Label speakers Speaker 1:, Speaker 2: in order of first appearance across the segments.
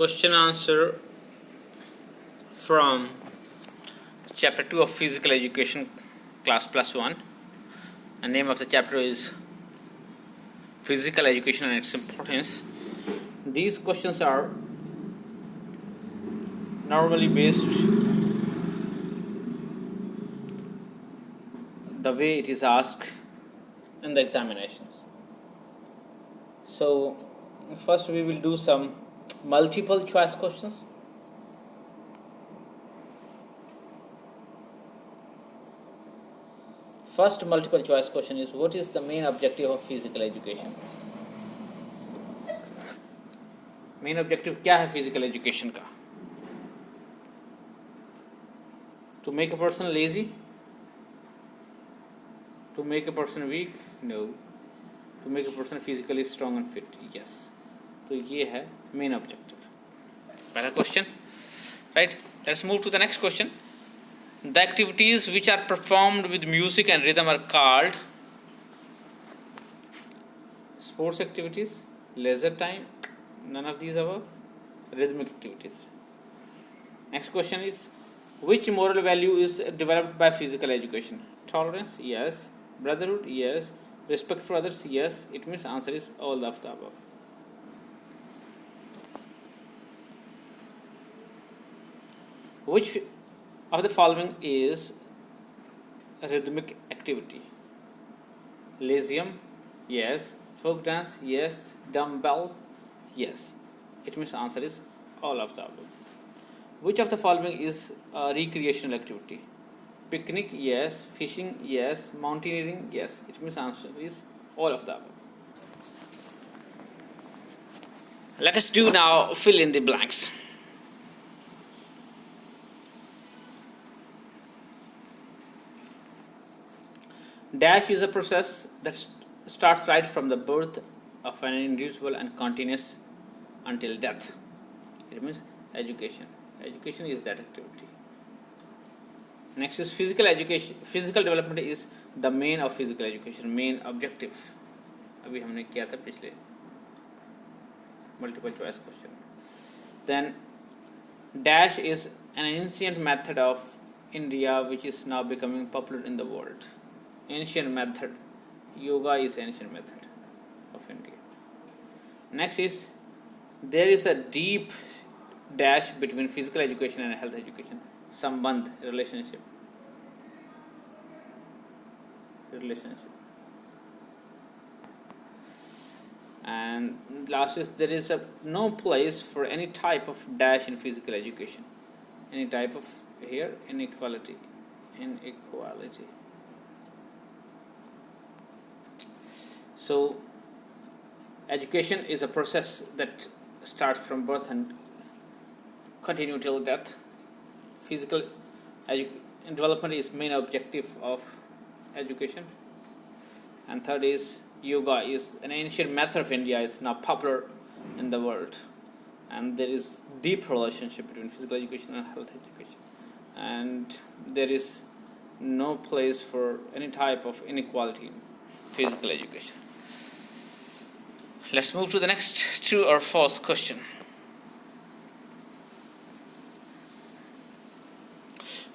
Speaker 1: Question answer from chapter 2 of physical education, class +1. And name of the chapter is physical education and its importance. These questions are normally based the way it is asked in the examinations. So first we will do some multiple choice questions. First multiple choice question is, what is the main objective of physical education? Main objective क्या है physical education का? To make a person lazy, to make a person weak, no, to make a person physically strong and fit, yes. तो ये है main objective, पहला question, right. Let's move to the next question. The activities which are performed with music and rhythm are called sports activities, leisure time, none of these above, rhythmic activities. Next question is, which moral value is developed by physical education? Tolerance, yes. Brotherhood, yes. Respect for others, yes. It means answer is all of the above. Which of the following is rhythmic activity? Lysium, yes. Folk dance, yes. Dumbbell, yes. It means answer is all of the above. Which of the following is a recreational activity? Picnic, yes. Fishing, yes. Mountaineering, yes. It means answer is all of the above. Let us do now fill in the blanks. Dash is a process that starts right from the birth of an individual and continues until death. It means education. Education is that activity. Next is physical education. Physical development is the main of physical education, main objective. अभी हमने किया था पिछले multiple choice question. Then dash is an ancient method of India which is now becoming popular in the world. Ancient method. Yoga is ancient method of India. Next is, there is a deep dash between physical education and health education. Sambandh, relationship. And last is, there is no place for any type of dash in physical education. Any type of, here, inequality. So education is a process that starts from birth and continue till death. Physical development is main objective of education. And third is, yoga is an ancient method of India, is now popular in the world. And there is deep relationship between physical education and health education. And there is no place for any type of inequality in physical education. Let's move to the next true or false question.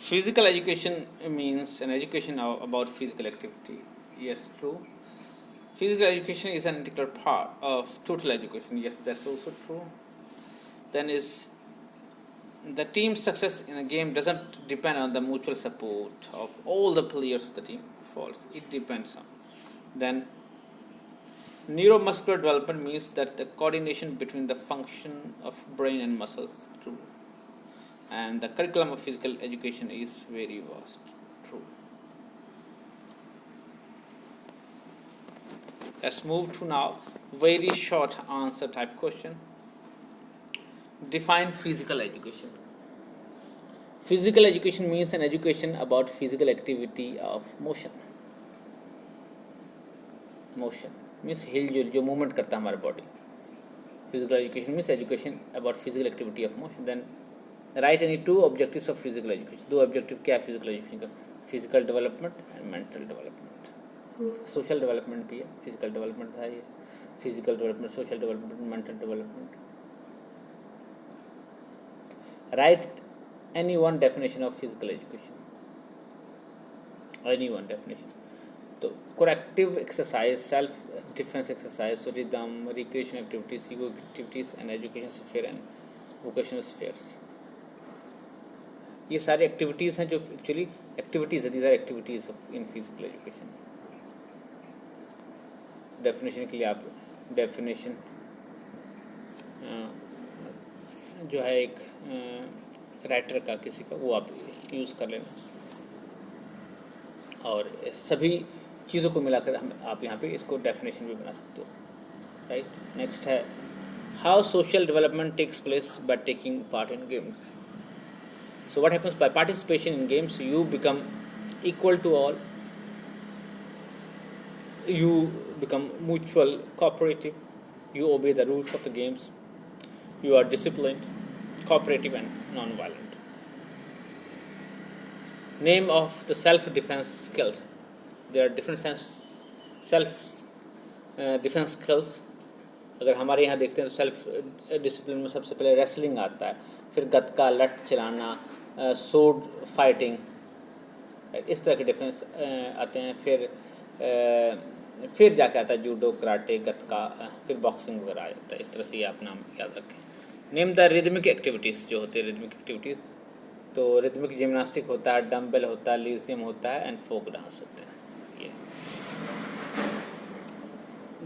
Speaker 1: Physical education means an education about physical activity. Yes, true. Physical education is an integral part of total education. Yes, that's also true. Then is, the team's success in a game doesn't depend on the mutual support of all the players of the team. False. It depends on. Then neuromuscular development means that the coordination between the function of brain and muscles. True. And the curriculum of physical education is very vast. True. Let's move to now very short answer type question. Define physical education. Physical education means an education about physical activity of motion. Motion means हिलजुल, जो movement करता है हमारे body. Physical education means education about physical activity of motion. Then write any two objectives of physical education. दो objective क्या है physical education का? Physical development and mental development. Social development भी है, फिजिकल डेवलपमेंट था ये. Physical development, social development, mental development. Right any one definition of physical education, any one definition. तो corrective exercise, self defense exercise, so rhythm, recreation activities, ego activities and education sphere and vocational spheres. ये सारी activities हैं जो actually activities है, these are activities in physical education. Definition के लिए आप definition जो है एक राइटर का किसी का वो आप यूज़ कर लेना, और सभी चीज़ों को मिलाकर हम आप यहाँ पे इसको डेफिनेशन भी बना सकते हो. राइट. नेक्स्ट है how social development takes place by taking part in games. So what happens by participation in games? You become equal to all. You become mutual, cooperative. You obey the rules of the games. You are disciplined, cooperative and non-violent. Name of the self-defense skills. There are different self-defense skills. अगर हमारे यहाँ देखते हैं तो self discipline में सबसे पहले wrestling आता है, फिर गतका, लठ चलाना, सोड फाइटिंग, इस तरह के डिफेंस आते हैं. फिर जाके आता है जूडो, कराटे, गतका, फिर बॉक्सिंग वगैरह आ जाता है. इस तरह से ये आप नाम याद रखें. Name the rhythmic activities. जो होते हैं रिदमिक एक्टिविटीज़, तो रिदमिक जिम्नास्टिक होता है, डम्बेल होता है, लीजियम होता है एंड फोक डांस होते हैं. ये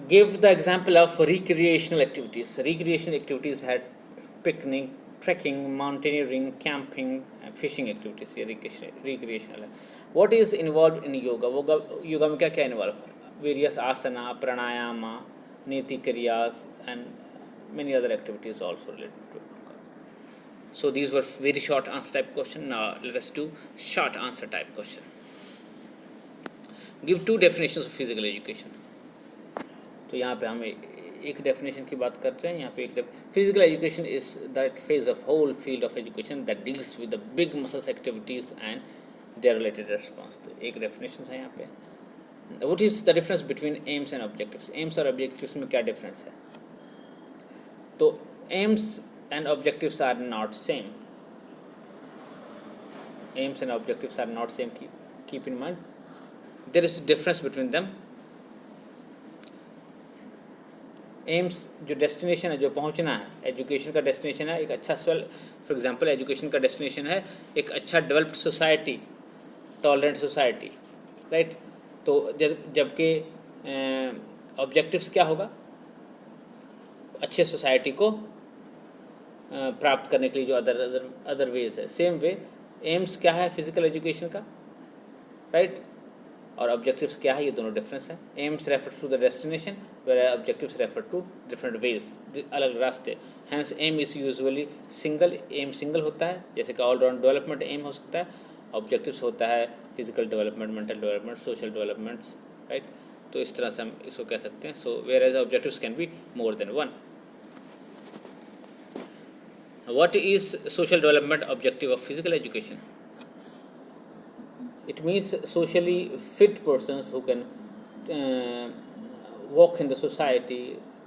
Speaker 1: give the example of recreational activities. Recreational activities है picnic, trekking, mountaineering, camping, fishing activities. ये रिक्रिएशनल है. What is involve in yoga. Yoga में क्या क्या इन्वॉल्व है? Various asana, pranayama, neti kriyas and many other activities also related to yoga. So these were very short answer type question. Now let us do short answer type question. Give two definitions of physical education. तो यहाँ पे हम एक definition की बात कर रहे हैं. यहाँ पे एक physical education is that phase of whole field of education that deals with the big muscles activities and their related response. तो एक डेफिनेशन है यहाँ पे. What is the difference between aims and objectives. Aims और objectives में क्या difference है? तो aims and objectives are not same. Aims and objectives are not same. Keep in mind there is difference between them. Aims जो destination है, जो पहुंचना है, एजुकेशन का डेस्टिनेशन है एक अच्छा फॉर एग्जांपल एजुकेशन का डेस्टिनेशन है एक अच्छा developed society, tolerant society. Right. तो जबकि ऑब्जेक्टिव्स क्या होगा? अच्छे सोसाइटी को प्राप्त करने के लिए जो अदर वेज है. सेम वे एम्स क्या है फिजिकल एजुकेशन का, राइट, और ऑब्जेक्टिव्स क्या है, ये दोनों डिफरेंस है. Aims refer to the destination where objectives refer to different ways, अलग रास्ते. Hence aim is usually single. Aim single होता है, जैसे कि ऑलराउंड डेवलपमेंट एम हो सकता है. ऑब्जेक्टिव्स होता है physical development, mental development, social developments. Right. तो इस तरह से हम इसको कह सकते हैं. So whereas objectives can be more than one. What is social development objective of physical education? It means socially fit persons who can walk in the society,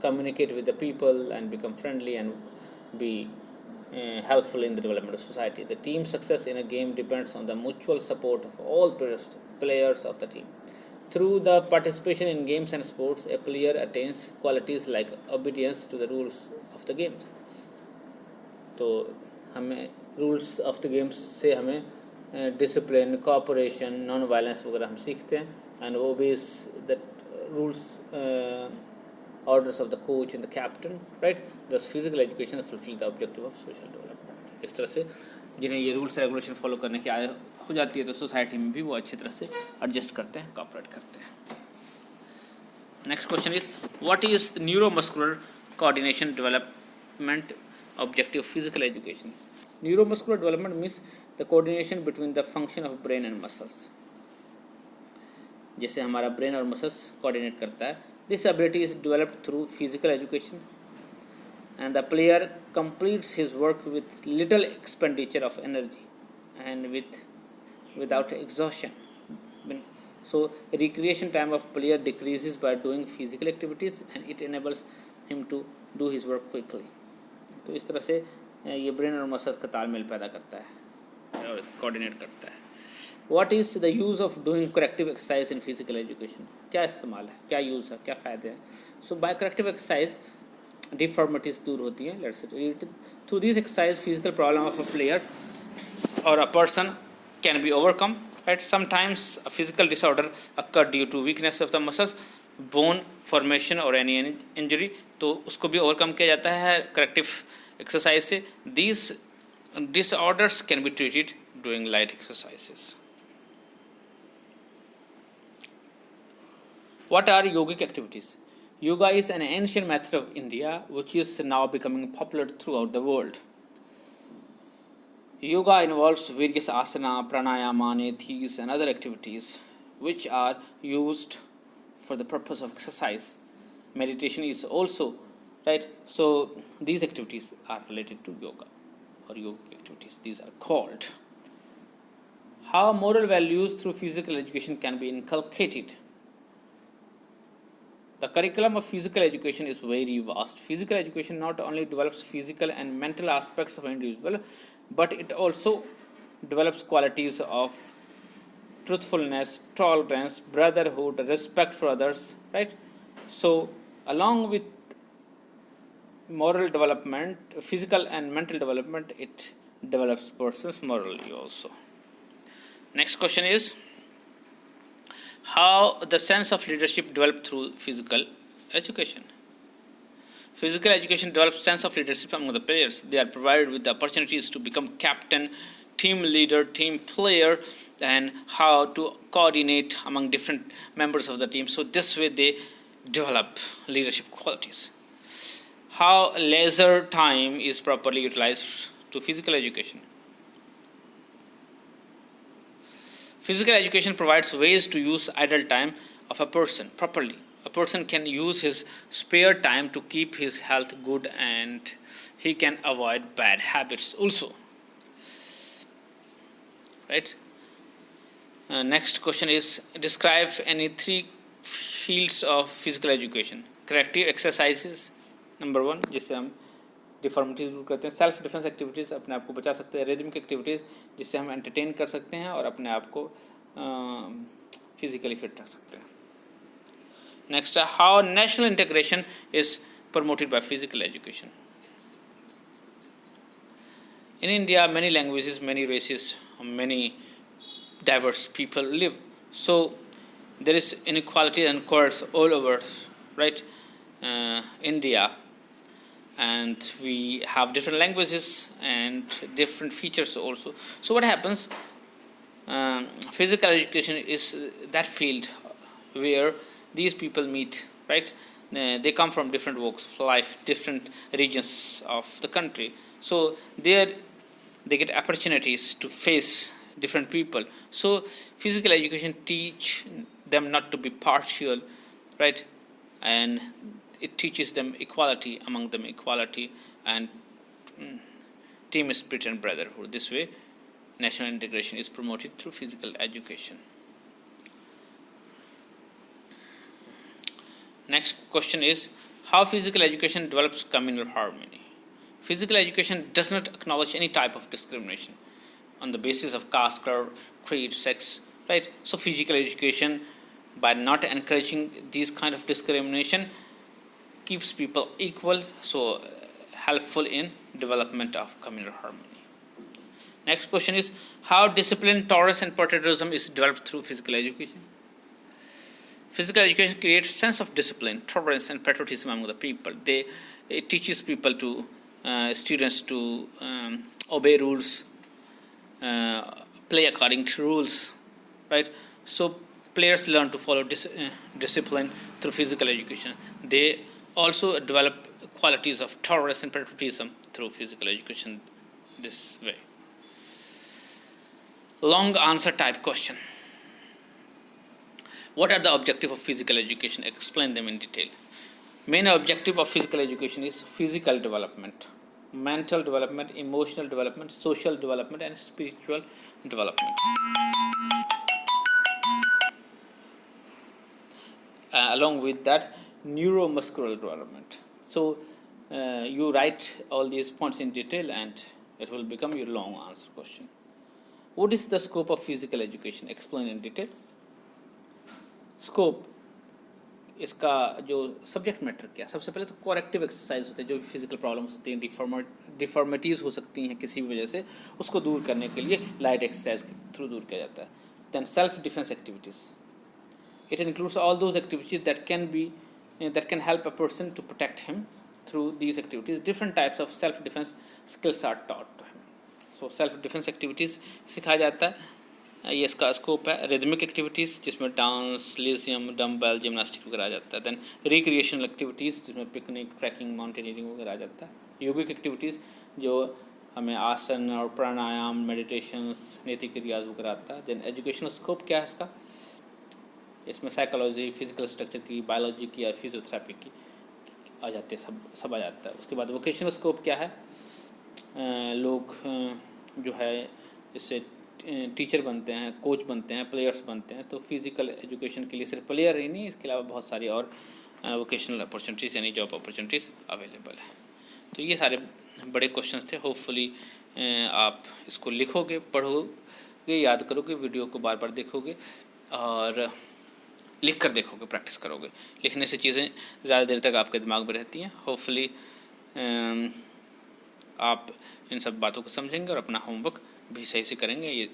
Speaker 1: communicate with the people and become friendly and be helpful in the development of society. The team success in a game depends on the mutual support of all players of the team. Through the participation in games and sports, a player attains qualities like obedience to the rules of the games. तो हमें rules of the games से हमें discipline, cooperation, non violence वगैरह हम सीखते हैं. And वो भी the rules orders of the coach and the captain. Right. The physical education fulfil the objective of social development. इस तरह से जिन्हें ये रूल्स रेगुलेशन फॉलो करने की आदत हो जाती है तो सोसाइटी में भी वो अच्छी तरह से एडजस्ट करते हैं, कोऑपरेट करते हैं. Next question is what is neuromuscular coordination development objective of physical education. Neuromuscular development means the coordination between the function of brain and muscles. जैसे हमारा ब्रेन और मसल्स कोऑर्डिनेट करता है. This ability is developed through physical education and the player completes his work with little expenditure of energy and without exhaustion. So recreation time of player decreases by doing physical activities and it enables him to do his work quickly. तो इस तरह से ये brain और muscles का तालमेल पैदा करता है और कोऑर्डिनेट करता है. What is the use of doing corrective exercise in physical education? क्या इस्तेमाल है, क्या यूज़ है, क्या फ़ायदे हैं? सो बाय करेक्टिव एक्सरसाइज डिफॉर्मिटीज़ दूर होती हैं. Let's read. Through this exercise physical problem of a player or a person can be overcome, right? Sometimes a physical disorder occur due to weakness of the muscles, bone formation or any injury, तो उसको भी overcome किया जाता है corrective exercise से. These disorders can be treated doing light exercises. What are yogic activities? Yoga is an ancient method of India which is now becoming popular throughout the world. Yoga involves various asana, pranayama, netis, and other activities which are used for the purpose of exercise. Meditation is also, right? So these activities are related to yoga or yogic activities. These are called. How moral values through physical education can be inculcated? The curriculum of physical education is very vast. Physical education not only develops physical and mental aspects of an individual, but it also develops qualities of truthfulness, tolerance, brotherhood, respect for others, right? So, along with moral development, physical and mental development, it develops persons morally also. Next question is, how the sense of leadership developed through physical education? Physical education develops sense of leadership among the players. They are provided with the opportunities to become captain, team leader, team player, and how to coordinate among different members of the team. So this way they develop leadership qualities. How leisure time is properly utilized to physical education? Physical education provides ways to use idle time of a person properly. A person can use his spare time to keep his health good and he can avoid bad habits also. Right? Next question is, describe any three fields of physical education. Corrective exercises, number 1, जिससे हम deformities दूर करते हैं. Self defence activities, अपने आप को बचा सकते हैं. रिदमिक एक्टिविटीज़, जिससे हम एंटरटेन कर सकते हैं और अपने आप को फिजिकली फिट रख सकते हैं. नेक्स्ट है, how national integration is promoted by physical education. In India, many languages, many races, many diverse people live. So there is inequality and course all over, right? India, and we have different languages and different features also. So what happens? Physical education is that field where these people meet, right? They come from different walks of life, different regions of the country. So there they get opportunities to face different people. So physical education teach them not to be partial, right? And it teaches them equality among them, equality and team spirit and brotherhood. This way national integration is promoted through physical education. Next question is, how physical education develops communal harmony. Physical education does not acknowledge any type of discrimination on the basis of caste, creed, sex, right? So physical education, by not encouraging these kind of discrimination, keeps people equal, so helpful in development of communal harmony. Next question is, how discipline, tolerance and patriotism is developed through physical education. Physical education creates sense of discipline, tolerance and patriotism among the people. It teaches people to students to obey rules, play according to rules, right? So players learn to follow discipline through physical education. They also develop qualities of tolerance and patriotism through physical education this way. Long answer type question. What are the objectives of physical education? Explain them in detail. Main objective of physical education is physical development, mental development, emotional development, social development and spiritual development. Along with that, neuromuscular development. So you write all these points in detail and it will become your long answer question. What is the scope of physical education? Explain in detail. Scope, इसका जो subject matter क्या, सबसे पहले तो corrective exercise होते हैं, जो भी फिजिकल प्रॉब्लम्स होती हैं, डिफॉर्मिटीज़ हो सकती हैं किसी भी वजह से, उसको दूर करने के लिए लाइट एक्सरसाइज के थ्रू दूर किया जाता है. Then self defence activities, it includes all those activities that can help a person to protect him. Through these activities, different types of self defense skills are taught to him. So self defense activities सिखाया जाता है, ये इसका scope है. Rhythmic activities जिसमें dance, लिजियम, dumbbell, gymnastic वगैरह आ जाता है. देन रिक्रिएशनल एक्टिविटीज़ जिसमें पिकनिक, ट्रैकिंग, माउंटेनियरिंग वगैरह आ जाता है. योगिक एक्टिविटीज़ जो हमें आसन और प्राणायाम, मेडिटेशंस, नैतिक रियाज वगैरह आता है. देन एजुकेशनल स्कोप क्या है इसका, इसमें साइकोलॉजी, फिजिकल स्ट्रक्चर की, बायोलॉजी की या फिजियोथेरेपी की आ जाते हैं, सब आ जाता है. उसके बाद वोकेशनल स्कोप क्या है, लोग जो है इससे टीचर बनते हैं, कोच बनते हैं, प्लेयर्स बनते हैं. तो फिज़िकल एजुकेशन के लिए सिर्फ प्लेयर ही नहीं, इसके अलावा बहुत सारी और वोकेशनल अपॉर्चुनिटीज़ यानी जॉब अपॉर्चुनिटीज़ अवेलेबल है. तो ये सारे बड़े क्वेश्चंस थे. होपफुली आप इसको लिखोगे, पढ़ोगे, याद करोगे, वीडियो को बार बार देखोगे और लिख कर देखोगे, प्रैक्टिस करोगे. लिखने से चीज़ें ज़्यादा देर तक आपके दिमाग में रहती हैं. होपफुली आप इन सब बातों को समझेंगे और अपना होमवर्क भी सही से करेंगे. ये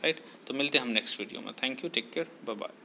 Speaker 1: राइट. तो मिलते हैं हम नेक्स्ट वीडियो में. Thank you, take care, bye bye.